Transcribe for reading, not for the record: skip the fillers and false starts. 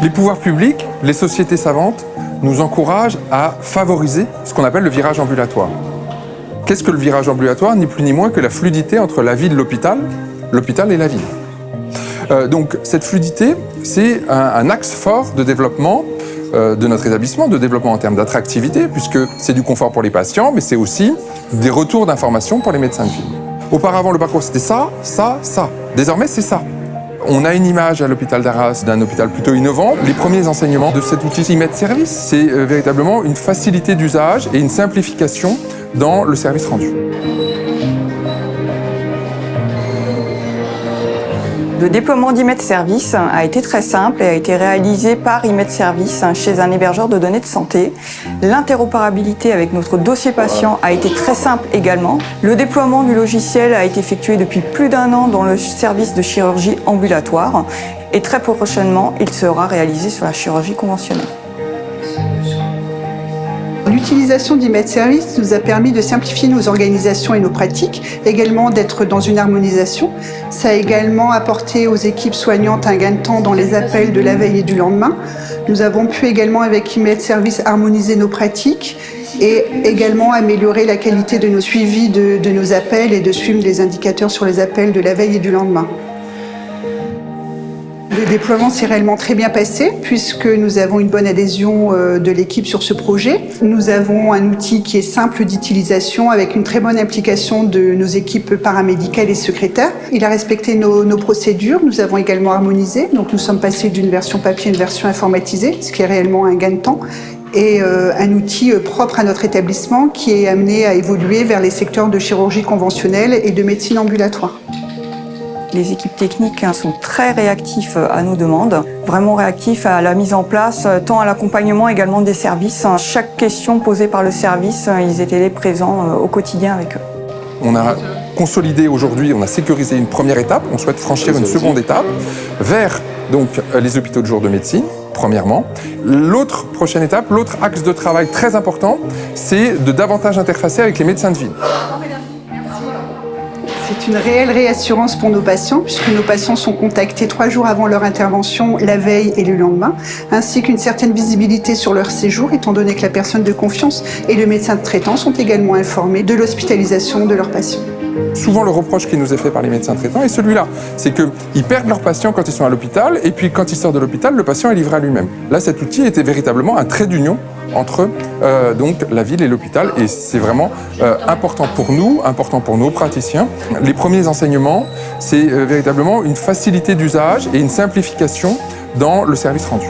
Les pouvoirs publics, les sociétés savantes, nous encouragent à favoriser ce qu'on appelle le virage ambulatoire. Qu'est-ce que le virage ambulatoire? Ni plus ni moins que la fluidité entre la vie de l'hôpital et la ville. Donc cette fluidité, c'est un axe fort de développement de notre établissement, de développement en termes d'attractivité, puisque c'est du confort pour les patients, mais c'est aussi des retours d'informations pour les médecins de ville. Auparavant, le parcours, c'était ça, ça, ça. Désormais, c'est ça. On a une image à l'hôpital d'Arras d'un hôpital plutôt innovant. Les premiers enseignements de cet outil e-service, c'est véritablement une facilité d'usage et une simplification dans le service rendu. Le déploiement d'e-service a été très simple et a été réalisé par e-service chez un hébergeur de données de santé. L'interopérabilité avec notre dossier patient a été très simple également. Le déploiement du logiciel a été effectué depuis plus d'1 an dans le service de chirurgie ambulatoire et très prochainement, il sera réalisé sur la chirurgie conventionnelle. L'utilisation d'e-service nous a permis de simplifier nos organisations et nos pratiques, également d'être dans une harmonisation. Ça a également apporté aux équipes soignantes un gain de temps dans les appels de la veille et du lendemain. Nous avons pu également avec e-service harmoniser nos pratiques et également améliorer la qualité de nos suivis de nos appels et de suivre les indicateurs sur les appels de la veille et du lendemain. Le déploiement s'est réellement très bien passé puisque nous avons une bonne adhésion de l'équipe sur ce projet. Nous avons un outil qui est simple d'utilisation avec une très bonne implication de nos équipes paramédicales et secrétaires. Il a respecté nos procédures. Nous avons également harmonisé. Donc nous sommes passés d'une version papier à une version informatisée, ce qui est réellement un gain de temps. Et un outil propre à notre établissement qui est amené à évoluer vers les secteurs de chirurgie conventionnelle et de médecine ambulatoire. Les équipes techniques sont très réactifs à nos demandes, vraiment réactifs à la mise en place, tant à l'accompagnement également des services. Chaque question posée par le service, ils étaient présents au quotidien avec eux. On a consolidé aujourd'hui, on a sécurisé une première étape, on souhaite franchir une seconde étape vers donc, les hôpitaux de jour de médecine, premièrement. L'autre prochaine étape, l'autre axe de travail très important, c'est de davantage interfacer avec les médecins de ville. C'est une réelle réassurance pour nos patients, puisque nos patients sont contactés 3 jours avant leur intervention, la veille et le lendemain, ainsi qu'une certaine visibilité sur leur séjour, étant donné que la personne de confiance et le médecin traitant sont également informés de l'hospitalisation de leurs patients. Souvent, le reproche qui nous est fait par les médecins traitants est celui-là. C'est qu'ils perdent leurs patients quand ils sont à l'hôpital, et puis quand ils sortent de l'hôpital, le patient est livré à lui-même. Là, cet outil était véritablement un trait d'union entre donc, la ville et l'hôpital, et c'est vraiment important pour nous, important pour nos praticiens. Les premiers enseignements, c'est véritablement une facilité d'usage et une simplification dans le service rendu.